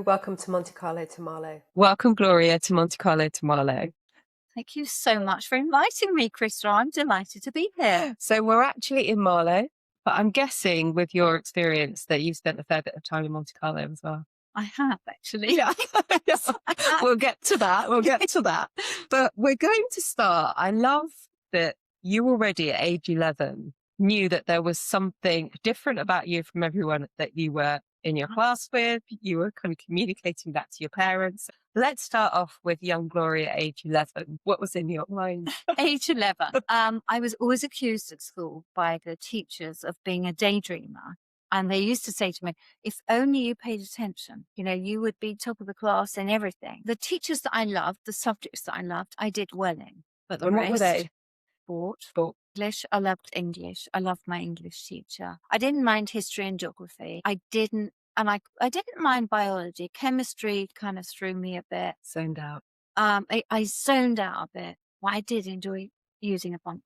Hello, welcome to Monte Carlo to Marlow. Welcome, Gloria, to Monte Carlo to Marlow. Thank you so much for inviting me, Krista. I'm delighted to be here. So we're actually in Marlow, but I'm guessing with your experience that you've spent a fair bit of time in Monte Carlo as well. I have, actually. Yeah. We'll get to that. But we're going to start. I love that you already at age 11 knew that there was something different about you from everyone that you were in your class with. You were kind of communicating that to your parents. Let's start off with young Gloria at age 11. What was in your mind? Age 11. I was always accused at school by the teachers of being a daydreamer. And they used to say to me, if only you paid attention, you would be top of the class in everything. The teachers that I loved, the subjects that I loved, I did well in. But the And rest, what were they? Sport. English. I loved English. I loved my English teacher. I didn't mind history and geography. I didn't mind biology. Chemistry kind of threw me a bit. Zoned out. I zoned out a bit. Well, I did enjoy using what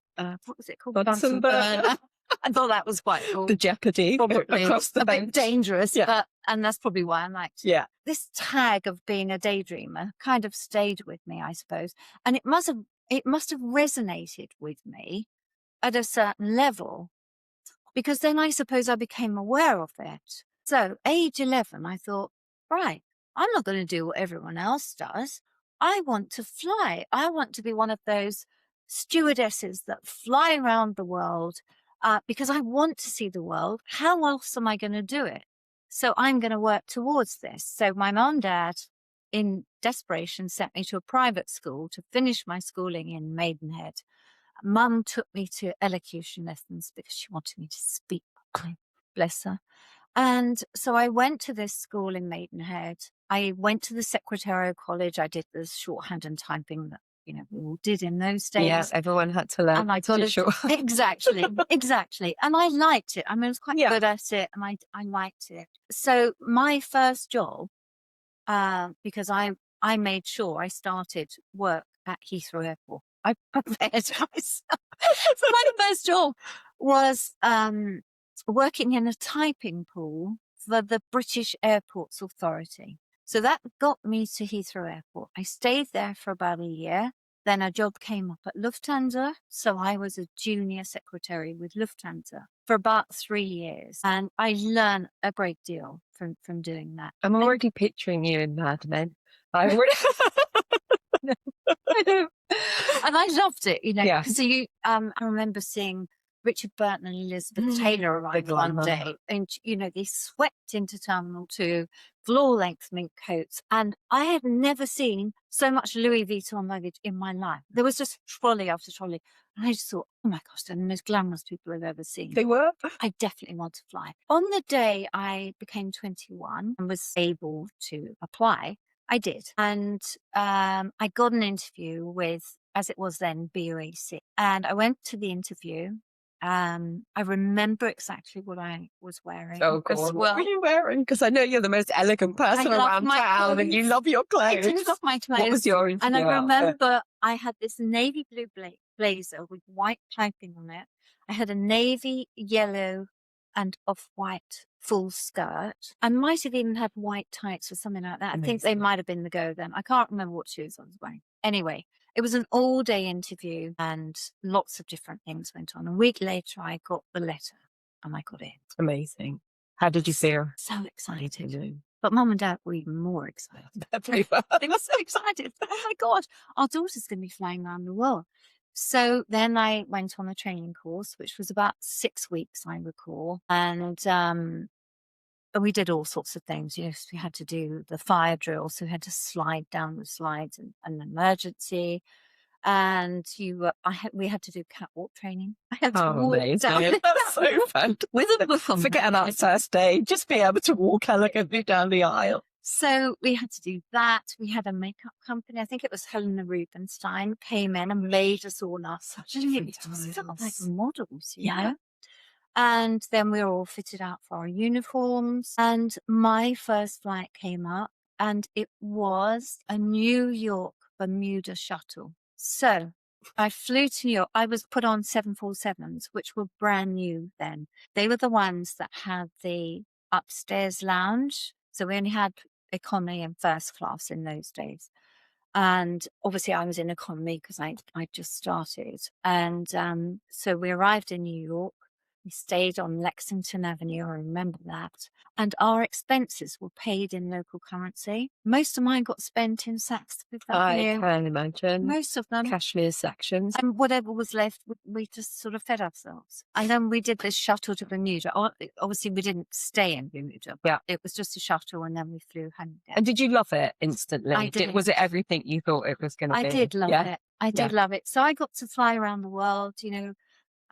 was it called? Bunsen burner. I thought that was quite cool. The Jeopardy across the a bench. bit dangerous, Yeah. and that's probably why I liked it. Yeah. This tag of being a daydreamer kind of stayed with me, I suppose, and it must have resonated with me at a certain level, because then I suppose I became aware of it. So, age 11, I thought, right, I'm not going to do what everyone else does. I want to fly. I want to be one of those stewardesses that fly around the world. Because I want to see the world. How else am I going to do it? So I'm going to work towards this. So my mum and dad, in desperation, sent me to a private school to finish my schooling in Maidenhead. Mum took me to elocution lessons because she wanted me to speak properly. Bless her. And so I went to this school in Maidenhead. I went to the secretarial college. I did the shorthand and typing that we all did in those days. Yes, everyone had to learn. And I got it. Exactly. And I liked it. I mean, I was quite good at it, and I liked it. So my first job, because I made sure I started work at Heathrow Airport. I prepared myself. So my first job was working in a typing pool for the British Airports Authority. So that got me to Heathrow Airport. I stayed there for about a year. Then a job came up at Lufthansa. So I was a junior secretary with Lufthansa for about 3 years. And I learned a great deal from doing that. I'm already picturing you in Mad Men. I know. And I loved it, Yeah. because I remember seeing Richard Burton and Elizabeth Taylor arrive one day, and they swept into Terminal 2, floor-length mink coats, and I had never seen so much Louis Vuitton luggage in my life. There was just trolley after trolley, and I just thought, oh my gosh, they're the most glamorous people I've ever seen. They were? I definitely want to fly. On the day I became 21 and was able to apply, I did. And I got an interview with, as it was then, BOAC. And I went to the interview. I remember exactly what I was wearing. Oh, God. What were you wearing? Because I know you're the most elegant person around town, and you love your clothes. I do love my clothes. What was your interview And I outfit? remember I had this navy blue blazer with white piping on it. I had a navy, yellow, and off-white full skirt, and might have even had white tights or something like that. I think they might have been the go then. I can't remember what shoes I was wearing. Anyway, it was an all-day interview, and lots of different things went on. A week later, I got the letter, and I got in. Amazing. How did you feel? So excited. But Mum and Dad were even more excited. They were so excited. Oh my God, our daughter's going to be flying around the world. So then I went on a training course, which was about 6 weeks, I recall. And we did all sorts of things. Yes, we had to do the fire drill. So we had to slide down the slides and an emergency. And we had to do catwalk training. I had to walk down. That's so fun. With a book on. Forget about first day. Just be able to walk elegantly down the aisle. So we had to do that. We had a makeup company. I think it was Helena Rubinstein came in and made us all up. It felt like models, you know? And then we were all fitted out for our uniforms. And my first flight came up, and it was a New York Bermuda shuttle. So I flew to New York. I was put on 747s, which were brand new then. They were the ones that had the upstairs lounge. So we only had economy and first class in those days. And obviously I was in economy because I just started. And so we arrived in New York. We stayed on Lexington Avenue. I remember that. And our expenses were paid in local currency. Most of mine got spent in Saks Fifth I Avenue. can imagine. Most of them. Cashmere sections. And whatever was left, we just sort of fed ourselves. And then we did this shuttle to Bermuda. Obviously, we didn't stay in Bermuda. Yeah. It was just a shuttle, and then we flew home again. And did you love it instantly? I did. Was it everything you thought it was going to be? I did love it. I did love it. So I got to fly around the world, you know.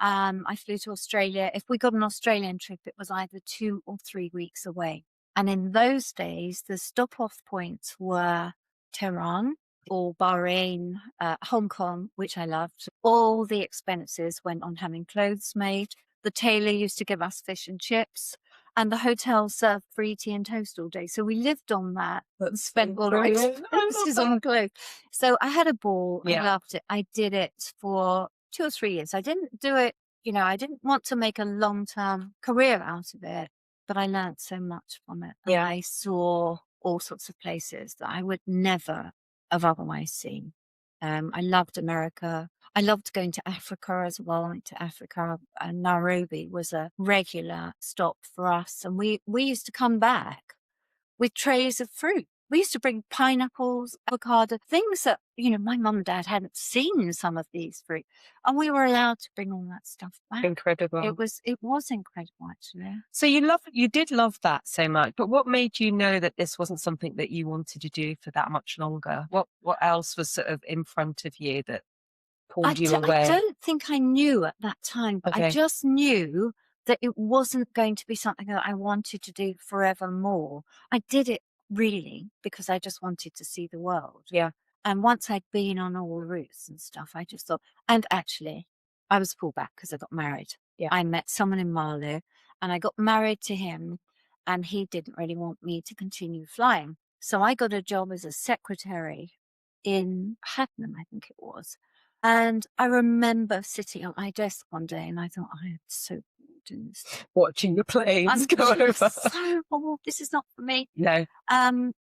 I flew to Australia. If we got an Australian trip, it was either 2 or 3 weeks away. And in those days, the stop-off points were Tehran or Bahrain, Hong Kong, which I loved. All the expenses went on having clothes made. The tailor used to give us fish and chips. And the hotel served free tea and toast all day. So we lived on that, but spent all our expenses on clothes. So I had a ball. I loved it. I did it for 2 or 3 years. I didn't do it, you know, I didn't want to make a long-term career out of it, but I learned so much from it. And I saw all sorts of places that I would never have otherwise seen. I loved America. I loved going to Africa as well. I went to Africa, and Nairobi was a regular stop for us. And we used to come back with trays of fruit. We used to bring pineapples, avocado, things that, you know, my mum and dad hadn't seen some of these fruit. And we were allowed to bring all that stuff back. Incredible. It was incredible, actually. So you did love that so much, but what made you know that this wasn't something that you wanted to do for that much longer? What else was sort of in front of you that pulled you away? I don't think I knew at that time, but I just knew that it wasn't going to be something that I wanted to do forevermore. I did it really because I just wanted to see the world. Yeah. And once I'd been on all the routes and stuff, I just thought, and actually, I was pulled back because I got married. Yeah. I met someone in Marlow and I got married to him, and he didn't really want me to continue flying. So I got a job as a secretary in Hatton, I think it was. And I remember sitting at my desk one day and I thought, I am so bored in this. Watching the planes go over. So bored. This is not for me. No. And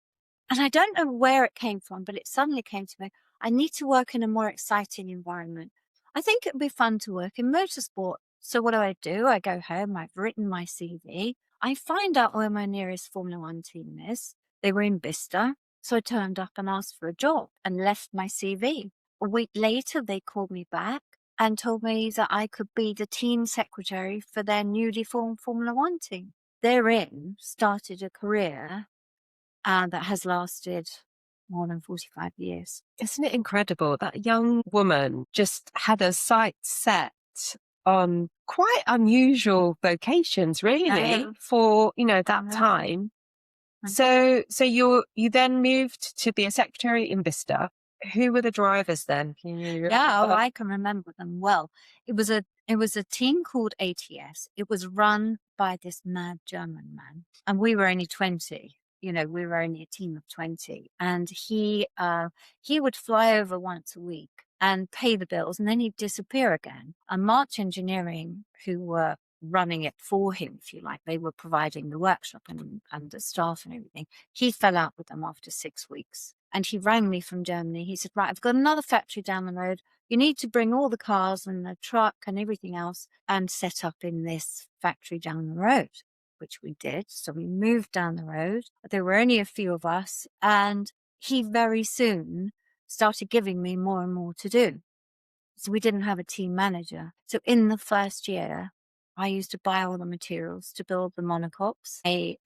I don't know where it came from, but it suddenly came to me. I need to work in a more exciting environment. I think it would be fun to work in motorsport. So what do? I go home. I've written my CV. I find out where my nearest Formula One team is. They were in Bicester. So I turned up and asked for a job and left my CV. A week later, they called me back and told me that I could be the team secretary for their newly formed Formula One team. Therein started a career that has lasted more than 45 years. Isn't it incredible? That young woman just had her sights set on quite unusual vocations, really, for, you know, that time. So you then moved to be a secretary in Bicester. Who were the drivers then? I can remember them well. It was a team called ATS. It was run by this mad German man, and we were only 20. You know, we were only a team of 20, and he would fly over once a week and pay the bills, and then he'd disappear again. And March Engineering, who were running it for him, if you like, they were providing the workshop and the staff and everything. He fell out with them after 6 weeks. And he rang me from Germany. He said, right, I've got another factory down the road. You need to bring all the cars and the truck and everything else and set up in this factory down the road, which we did. So we moved down the road. There were only a few of us. And he very soon started giving me more and more to do. So we didn't have a team manager. So in the first year, I used to buy all the materials to build the monocoques. I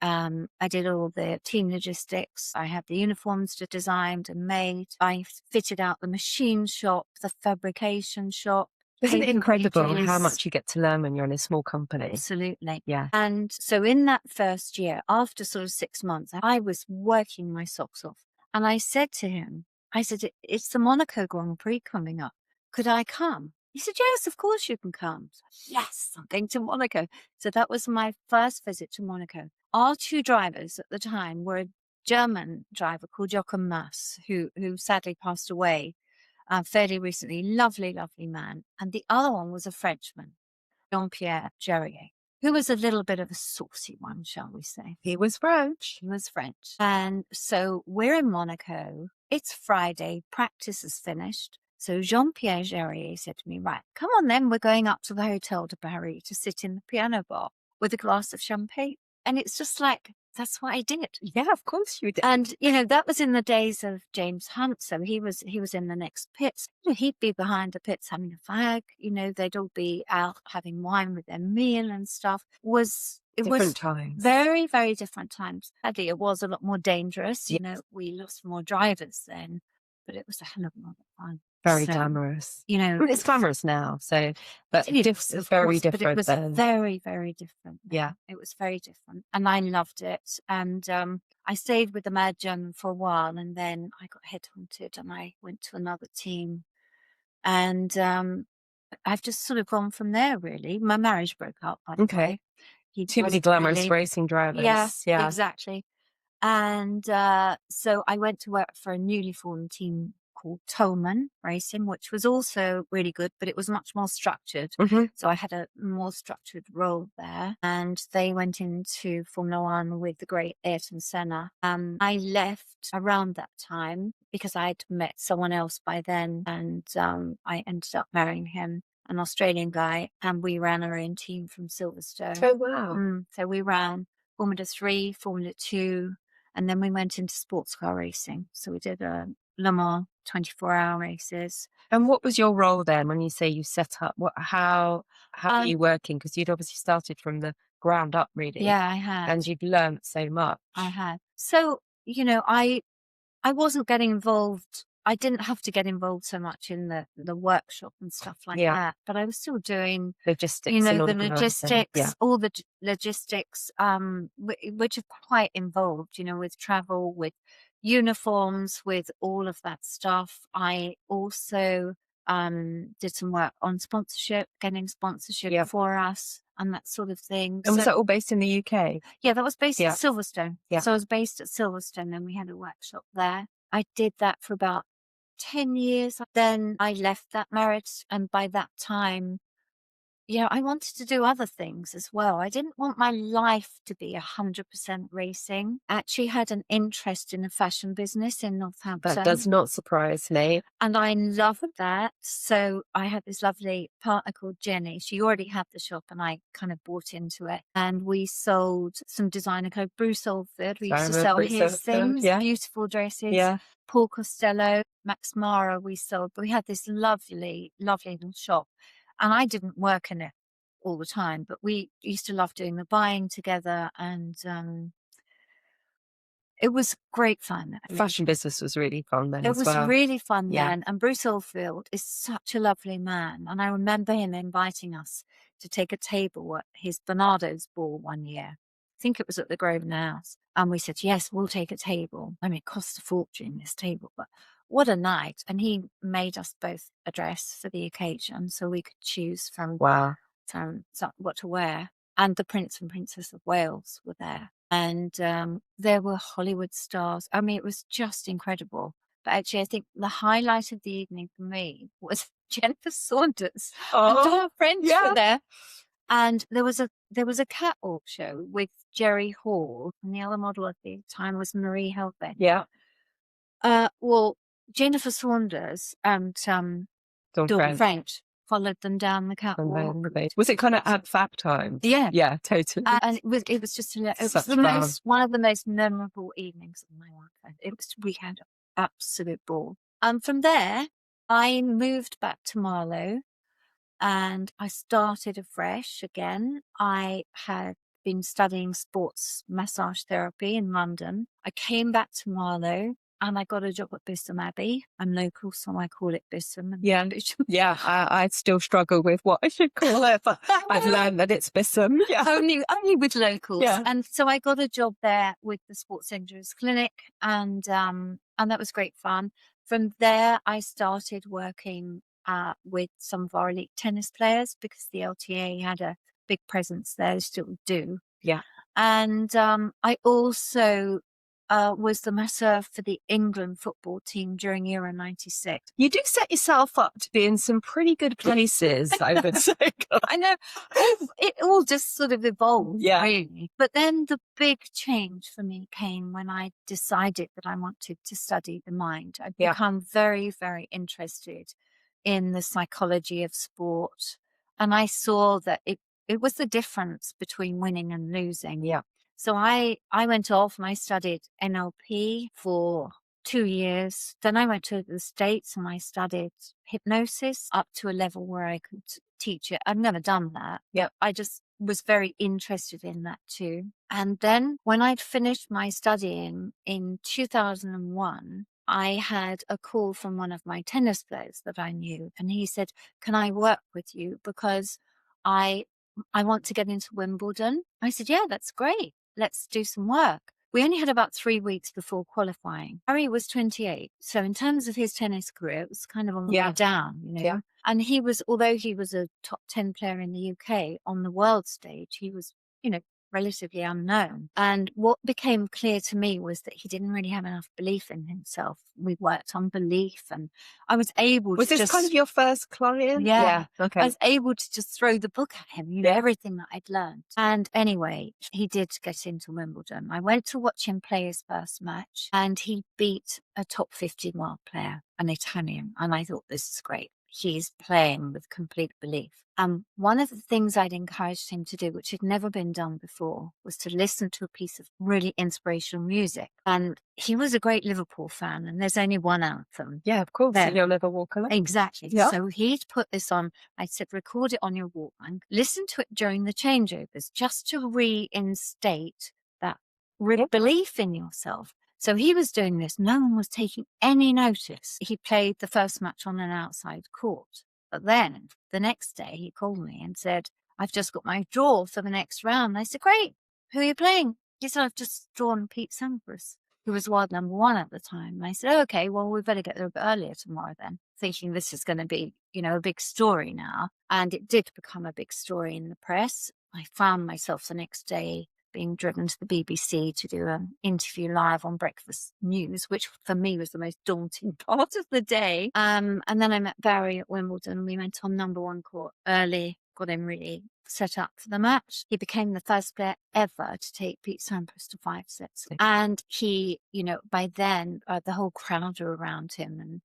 did all the team logistics. I had the uniforms to designed and made. I fitted out the machine shop, the fabrication shop. Isn't it incredible how much you get to learn when you're in a small company? Absolutely. Yeah. And so in that first year, after sort of 6 months, I was working my socks off. And I said to him, it's the Monaco Grand Prix coming up. Could I come? He said, yes, of course you can come. Yes, I'm going to Monaco. So that was my first visit to Monaco. Our two drivers at the time were a German driver called Joachim Mass, who sadly passed away fairly recently. Lovely, lovely man. And the other one was a Frenchman, Jean-Pierre Jerier, who was a little bit of a saucy one, shall we say. He was French. He was French. And so we're in Monaco. It's Friday. Practice is finished. So Jean-Pierre Jarier said to me, right, come on then. We're going up to the Hotel de Paris to sit in the piano bar with a glass of champagne. And it's just like, that's what I did. Yeah, of course you did. And, that was in the days of James Hunt. So he was in the next pits. He'd be behind the pits having a fag. They'd all be out having wine with their meal and stuff. It was times. Very, very different times. Sadly, it was a lot more dangerous. We lost more drivers then, but it was a hell of a lot of fun. Very glamorous. It's glamorous now. So, but it is, very course, different. But it was then. very, very different. Yeah, it was very different, and I loved it. And I stayed with the Mad German for a while, and then I got headhunted, and I went to another team, and I've just sort of gone from there. Really, my marriage broke up. By the way. Too many glamorous racing drivers. Yeah, exactly. And so I went to work for a newly formed team called Tolman Racing, which was also really good, but it was much more structured. Mm-hmm. So I had a more structured role there. And they went into Formula One with the great Ayrton Senna. I left around that time because I'd met someone else by then, and I ended up marrying him, an Australian guy, and we ran our own team from Silverstone. Oh, wow. So we ran Formula 3, Formula 2, and then we went into sports car racing. So we did Le Mans 24-hour races. And what was your role then when you say you set up? How were you working? Because you'd obviously started from the ground up, really. Yeah, I had. And you'd learned so much. I had. So, I wasn't getting involved. I didn't have to get involved so much in the workshop and stuff like that, but I was still doing logistics, the logistics, all the logistics, which are quite involved, with travel, with uniforms, with all of that stuff. I also did some work on sponsorship, getting sponsorship for us and that sort of thing. And was that all based in the UK? Yeah, that was based at Silverstone. Yeah. So I was based at Silverstone, and we had a workshop there. I did that for about 10 years. Then I left that marriage, and by that time, I wanted to do other things as well. I didn't want my life to be 100% racing. I actually had an interest in the fashion business in Northampton. That does not surprise me. And I loved that. So I had this lovely partner called Jenny. She already had the shop, and I kind of bought into it. And we sold some designer clothes. Bruce Oldford, we used to sell his things, beautiful dresses. Yeah. Paul Costello, Max Mara, we sold. But we had this lovely, lovely little shop. And I didn't work in it all the time, but we used to love doing the buying together, and it was great fun. Fashion business was really fun then. It was really fun then. And Bruce Oldfield is such a lovely man. And I remember him inviting us to take a table at his Bernardo's ball one year. I think it was at the Grosvenor House. And we said, yes, we'll take a table. I mean, it cost a fortune, this table, but what a night. And he made us both a dress for the occasion, so we could choose from what to wear. And the Prince and Princess of Wales were there. And there were Hollywood stars. I mean, it was just incredible. But actually, I think the highlight of the evening for me was Jennifer Saunders and Donna French were there. And there was a catwalk show with Jerry Hall, and the other model at the time was Marie Helbig. Yeah. Well, Jennifer Saunders and Dawn French followed them down the catwalk. Was it kind of ad fab time? Yeah. Yeah, totally. And it was just one of the most memorable evenings of my life. We had an absolute ball. And from there, I moved back to Marlow, and I started afresh again. I had been studying sports massage therapy in London. I came back to Marlow, and I got a job at Bisham Abbey. I'm local, so I call it Bisham. Yeah, I still struggle with what I should call it, but I've learned that it's Bisham. Yeah. Only with locals. Yeah. And so I got a job there with the Sports Injuries Clinic, and that was great fun. From there, I started working with some of our elite tennis players, because the LTA had a big presence there, they still do. Yeah. And I also was the masseur for the England football team during Euro 96. You do set yourself up to be in some pretty good places, I would say. I know. It all just sort of evolved, really. But then the big change for me came when I decided that I wanted to study the mind. I'd become very, very interested in the psychology of sport. And I saw that it was the difference between winning and losing. Yeah. So I went off and I studied NLP for 2 years. Then I went to the States and I studied hypnosis up to a level where I could teach it. I've never done that. Yeah. I just was very interested in that too. And then when I'd finished my studying in 2001, I had a call from one of my tennis players that I knew. And he said, "Can I work with you? Because I want to get into Wimbledon." I said, "Yeah, that's great. Let's do some work." We only had about 3 weeks before qualifying. Harry was 28. So in terms of his tennis career, it was kind of on the way down, you know. Yeah. And he was, although he was a top 10 player in the UK on the world stage, he was, you know, relatively unknown. And what became clear to me was that he didn't really have enough belief in himself. We worked on belief and I was able Was to this kind of your first client? Yeah. Okay. I was able to just throw the book at him, you know, everything that I'd learned. And anyway, he did get into Wimbledon. I went to watch him play his first match and he beat a top 50 world player, an Italian. And I thought, this is great. He's playing with complete belief. One of the things I'd encouraged him to do, which had never been done before, was to listen to a piece of really inspirational music. And he was a great Liverpool fan, and there's only one anthem. Yeah, of course. There. You'll never walk alone. Exactly. Yeah. So he'd put this on. I said, record it on your Walkman. Listen to it during the changeovers, just to reinstate that belief in yourself. So he was doing this. No one was taking any notice. He played the first match on an outside court. But then the next day he called me and said, "I've just got my draw for the next round." I said, "Great. Who are you playing?" He said, "I've just drawn Pete Sampras, who was world number 1 at the time." And I said, "Okay, well, we better get there a bit earlier tomorrow then," thinking this is going to be, you know, a big story now. And it did become a big story in the press. I found myself the next day being driven to the BBC to do an interview live on Breakfast News, which for me was the most daunting part of the day. And then I met Barry at Wimbledon. We went on number 1 court early, got him really set up for the match. He became the first player ever to take Pete Sampras to 5 sets. And he, you know, by then the whole crowd were around him. And,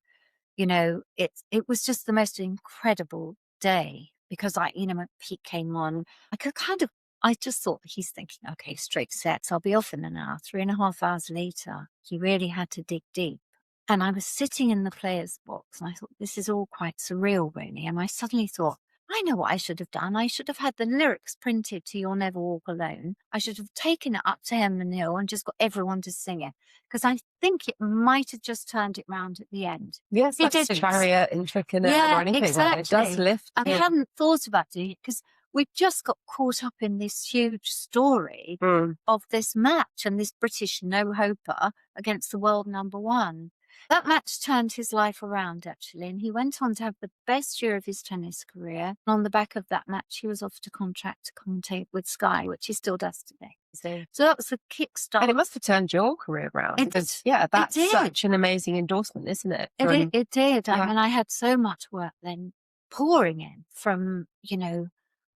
you know, it was just the most incredible day because when Pete came on, I just thought he's thinking, okay, straight sets, I'll be off in an hour. 3.5 hours later, he really had to dig deep. And I was sitting in the player's box and I thought, this is all quite surreal, really. And I suddenly thought, I know what I should have done. I should have had the lyrics printed to "You'll Never Walk Alone." I should have taken it up to Hem and Hill and just got everyone to sing it. Because I think it might have just turned it round at the end. Yes, He that's didn't. chariot and chicken or anything. Exactly. It does lift. I hadn't thought about doing it because we just got caught up in this huge story of this match and this British no-hoper against the world number 1. That match turned his life around, actually, and he went on to have the best year of his tennis career. And on the back of that match, he was offered a contract to commentate with Sky, which he still does today. So that was the kickstart. And it must have turned your career around. That's such an amazing endorsement, isn't it? It did. Yeah. I mean, I had so much work then pouring in from, you know,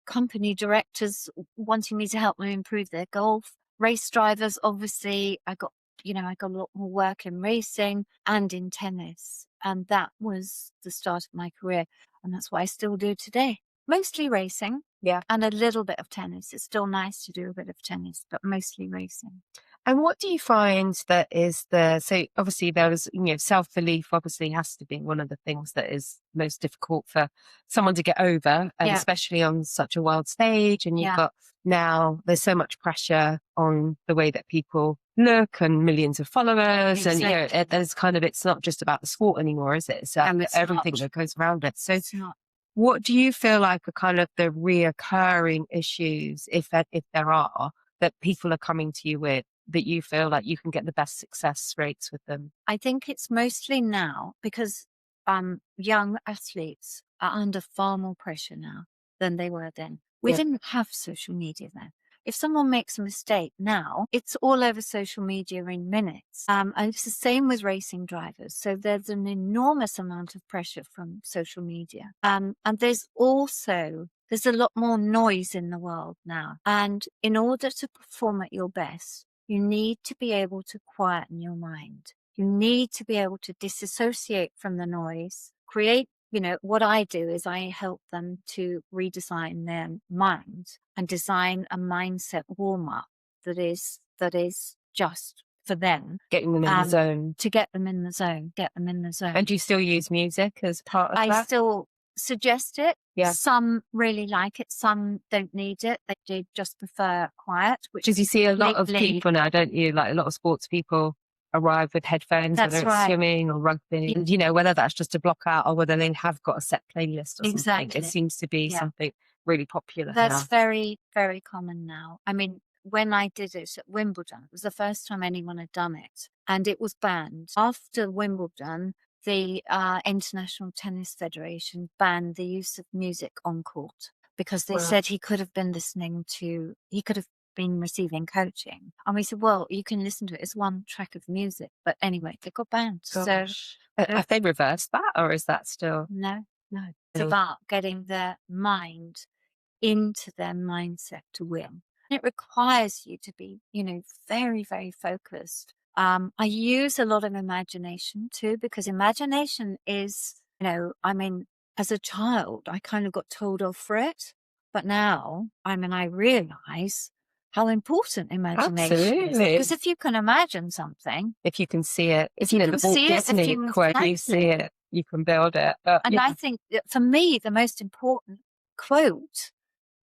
company directors wanting me to help them improve their golf, race drivers. Obviously, I got a lot more work in racing and in tennis. And that was the start of my career. And that's what I still do today. Mostly racing. Yeah. And a little bit of tennis. It's still nice to do a bit of tennis, but mostly racing. And what do you find that is so obviously there was, you know, self-belief obviously has to be one of the things that is most difficult for someone to get over, and especially on such a world stage. And you've got now there's so much pressure on the way that people look and millions of followers. And, you know, there's it's not just about the sport anymore, is it? It's everything that goes around it. So what do you feel like are kind of the reoccurring issues, if there are, that people are coming to you with, that you feel like you can get the best success rates with them? I think it's mostly now because young athletes are under far more pressure now than they were then. We didn't have social media then. if someone makes a mistake now, it's all over social media in minutes. And it's the same with racing drivers. So there's an enormous amount of pressure from social media. And there's a lot more noise in the world now. And in order to perform at your best, you need to be able to quieten your mind. You need to be able to disassociate from the noise, create, what I do is I help them to redesign their mind and design a mindset warm-up that is just for them. Getting them in the zone. To get them in the zone, And do you still use music as part of that? I still suggest it. Yeah. Some really like it. Some don't need it. They just prefer quiet. Which Because you see a lot of people now, don't you? Like a lot of sports people arrive with headphones, That's whether it's right. swimming or rugby, and whether that's just to block out or whether they have got a set playlist or something. Exactly. It seems to be something really popular That's now. very, very common now. I mean, when I did it at Wimbledon, it was the first time anyone had done it, and it was banned. After Wimbledon, the International Tennis Federation banned the use of music on court because they said he could have been been receiving coaching. And we said, well, you can listen to it. It's one track of music. But anyway, it got banned. Gosh. So have they reversed that, or is that still? No. It's about getting their mind into their mindset to win. And it requires you to be, very, very focused. I use a lot of imagination too, because imagination is, as a child, I kind of got told off for it. But now, I realize how important imagination is. Because if you can imagine something, if you can see it, if you can see it, if you see it, you can build it. And I think that for me, the most important quote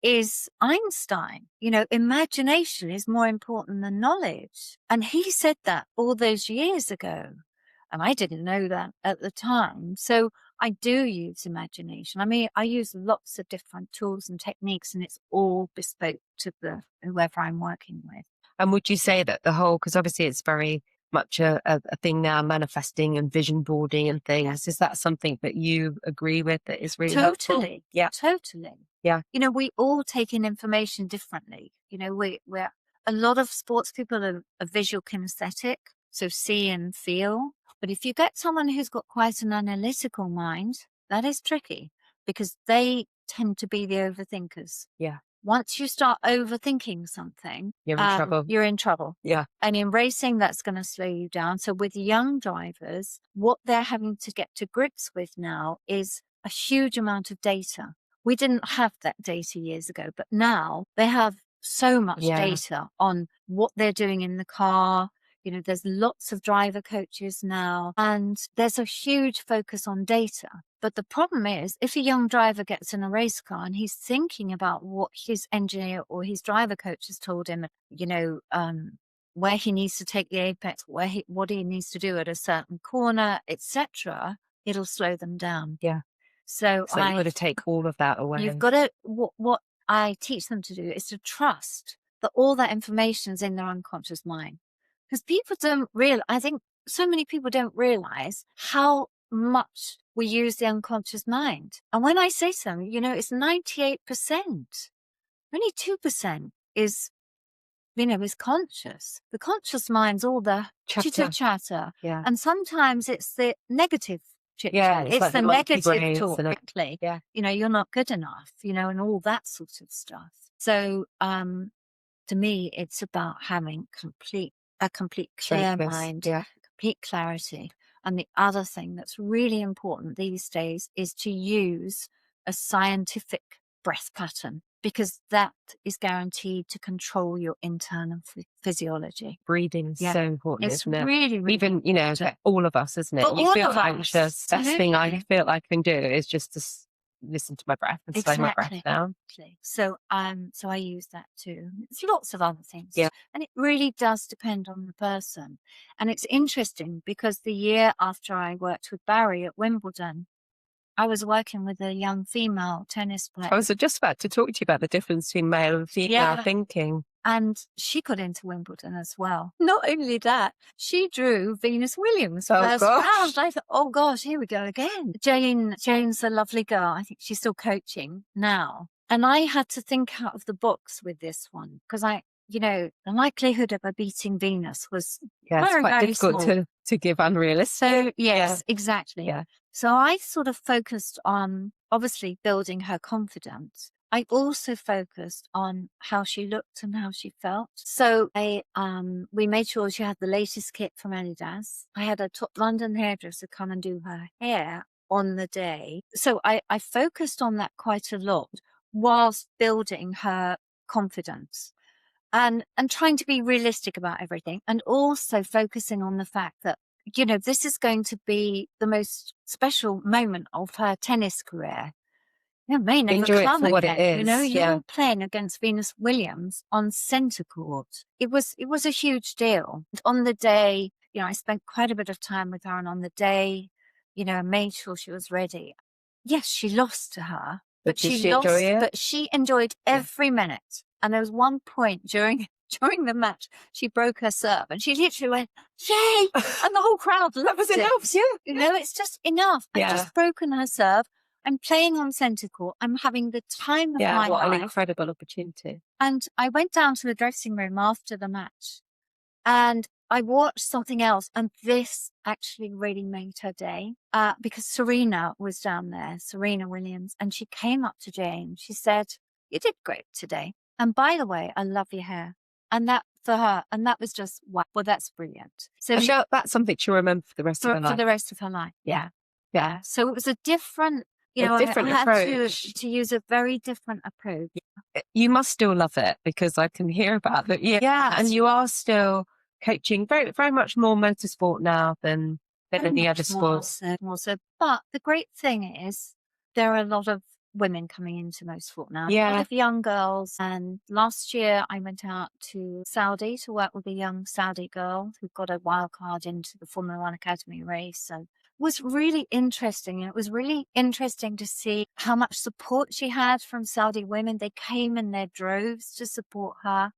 is Einstein. Imagination is more important than knowledge. And he said that all those years ago. And I didn't know that at the time. So I do use imagination. I use lots of different tools and techniques, and it's all bespoke to whoever I'm working with. And would you say that because obviously it's very much a thing now, manifesting and vision boarding and things. Is that something that you agree with that is really helpful? Totally. Yeah. Totally. Yeah. We all take in information differently. We're a lot of sports people are visual kinesthetic, so see and feel. But if you get someone who's got quite an analytical mind, that is tricky because they tend to be the overthinkers. Yeah. Once you start overthinking something, you're in trouble. You're in trouble. Yeah. And in racing, that's going to slow you down. So with young drivers, what they're having to get to grips with now is a huge amount of data. We didn't have that data years ago, but now they have so much data on what they're doing in the car. There's lots of driver coaches now, and there's a huge focus on data. But the problem is, if a young driver gets in a race car and he's thinking about what his engineer or his driver coach has told him, where he needs to take the apex, what he needs to do at a certain corner, etc., it'll slow them down. Yeah. So you've got to take all of that away. You've got to. What I teach them to do is to trust that all that information is in their unconscious mind. Because people don't realize, I think so many people don't realize how much we use the unconscious mind. And when I say so, it's 98%. Only 2% is conscious. The conscious mind's all the chitter-chatter. Yeah. And sometimes it's the negative chit-chat. Yeah, it's the negative talk. Exactly. Yeah. You're not good enough, and all that sort of stuff. So, to me, it's about having a complete clear mind, complete clarity. And the other thing that's really important these days is to use a scientific breath pattern, because that is guaranteed to control your internal physiology. Breathing is so important, isn't it? Really, really even, all of us, isn't it? But you feel anxious. Best thing I feel I can do is just to listen to my breath and slow my breath down. So I use that too. It's lots of other things. Yeah. And it really does depend on the person. And it's interesting because the year after I worked with Barry at Wimbledon, I was working with a young female tennis player. I was just about to talk to you about the difference between male and female thinking. And she got into Wimbledon as well. Not only that, she drew Venus Williams first round. I thought, oh gosh, here we go again. Jane's a lovely girl. I think she's still coaching now. And I had to think out of the box with this one because the likelihood of her beating Venus was Yeah, it's very, quite very difficult small. to give unrealistic. So yes, exactly. Yeah. So I sort of focused on obviously building her confidence. I also focused on how she looked and how she felt. So we made sure she had the latest kit from Adidas. I had a top London hairdresser come and do her hair on the day. So I focused on that quite a lot whilst building her confidence and trying to be realistic about everything, and also focusing on the fact that this is going to be the most special moment of her tennis career. May never Enjoy it come for what again. it is. You're Yeah. playing against Venus Williams on centre court. It was a huge deal. And on the day, I spent quite a bit of time with her, and on the day, I made sure she was ready. Yes, she lost to her, But but did she she enjoy lost, it? but she enjoyed every minute. And there was one point during the match, she broke her serve, and she literally went, "Yay!" And the whole crowd loved That was it. enough. Yeah. It's just enough. I've Yeah. just broken her serve. I'm playing on centre court. I'm having the time of my What an life. incredible opportunity. And I went down to the dressing room after the match, and I watched something else, and this actually really made her day because Serena was down there, Serena Williams, and she came up to Jane. She said, "You did great today. And by the way, I love your hair." And that for her, and that was just, wow, well, that's brilliant. So I'm sure that's something she'll remember for the rest of her life. for the rest of her life. Yeah. So it was a different, A different I had approach. to use a very different approach. You must still love it because I can hear about that. Yeah. And you are still coaching very, very much more motorsport now than any other sport. More so. But the great thing is there are a lot of women coming into motorsport now. A lot of young girls. And last year I went out to Saudi to work with a young Saudi girl who got a wild card into the Formula One Academy race. So it was really interesting. And it was really interesting to see how much support she had from Saudi women. They came in their droves to support her.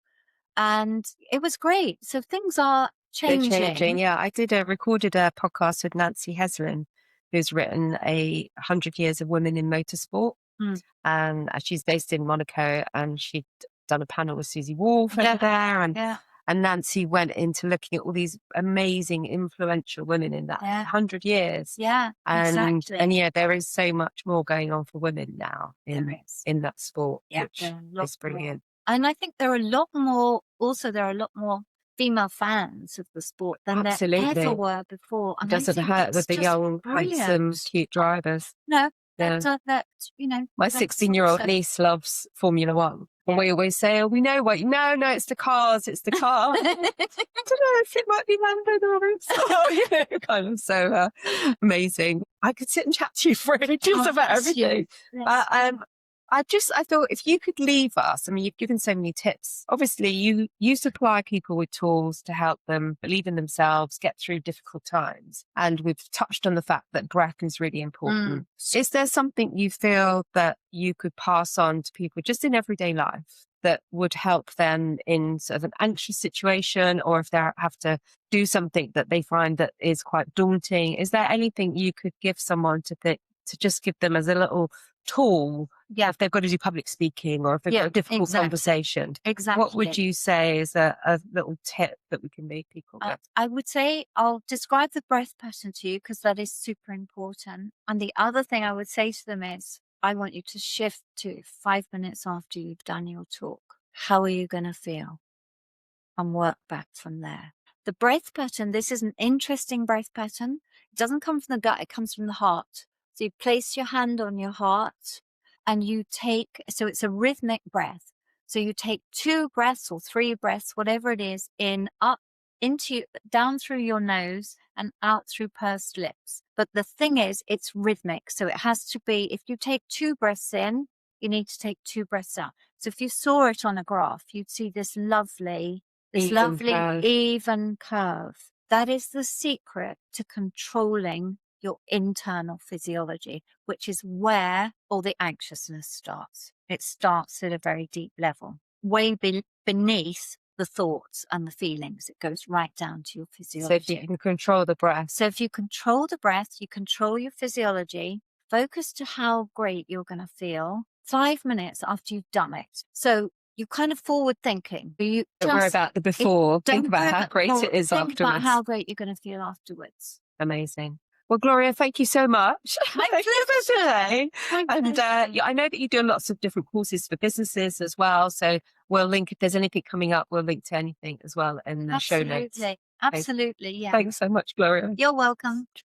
And it was great. So things are changing. Yeah. I recorded a podcast with Nancy Heslin, who's written 100 Years of Women in Motorsport. And she's based in Monaco, and she'd done a panel with Susie Wolf over there. And Nancy went into looking at all these amazing, influential women in that 100 years. Yeah, exactly. And there is so much more going on for women now in that sport, which is brilliant. And I think there are a lot more female fans of the sport than there ever were before. And doesn't hurt with the young, handsome, cute drivers. No, my that's 16-year-old niece loves Formula One. And we always say, "Oh, we know what." No, it's the cars. It's the car. I don't know if it might be London or it's kind of so amazing. I could sit and chat to you for ages about everything. I thought if you could leave us, I mean, you've given so many tips. Obviously, you supply people with tools to help them believe in themselves, get through difficult times. And we've touched on the fact that breath is really important. Is there something you feel that you could pass on to people just in everyday life that would help them in sort of an anxious situation, or if they have to do something that they find that is quite daunting? Is there anything you could give someone to just give them as a little tool if they've got to do public speaking, or if they've got a difficult conversation? Exactly. What would you say is a little tip that we can leave people with? I would say I'll describe the breath pattern to you because that is super important. And the other thing I would say to them is, I want you to shift to 5 minutes after you've done your talk. How are you going to feel? And work back from there. The breath pattern, this is an interesting breath pattern. It doesn't come from the gut, it comes from the heart. So you place your hand on your heart and so it's a rhythmic breath. So you take 2 breaths or 3 breaths, whatever it is, down through your nose and out through pursed lips. But the thing is, it's rhythmic. So it has to be, if you take 2 breaths in, you need to take 2 breaths out. So if you saw it on a graph, you'd see this lovely even curve. That is the secret to controlling your internal physiology, which is where all the anxiousness starts. It starts at a very deep level, way beneath the thoughts and the feelings. It goes right down to your physiology. So if you can control the breath. So if you control the breath, you control your physiology, focus to how great you're going to feel, 5 minutes after you've done it. So you're kind of forward thinking. You Don't worry just about the before. Think don't about worry how great it is think about afterwards. how great you're going to feel afterwards. Amazing. Well, Gloria, thank you so much. My Thank you for today. My And pleasure. I know that you do lots of different courses for businesses as well. So we'll link, if there's anything coming up, we'll link to anything as well in the show notes. Absolutely. Absolutely. Yeah. Thanks so much, Gloria. You're welcome.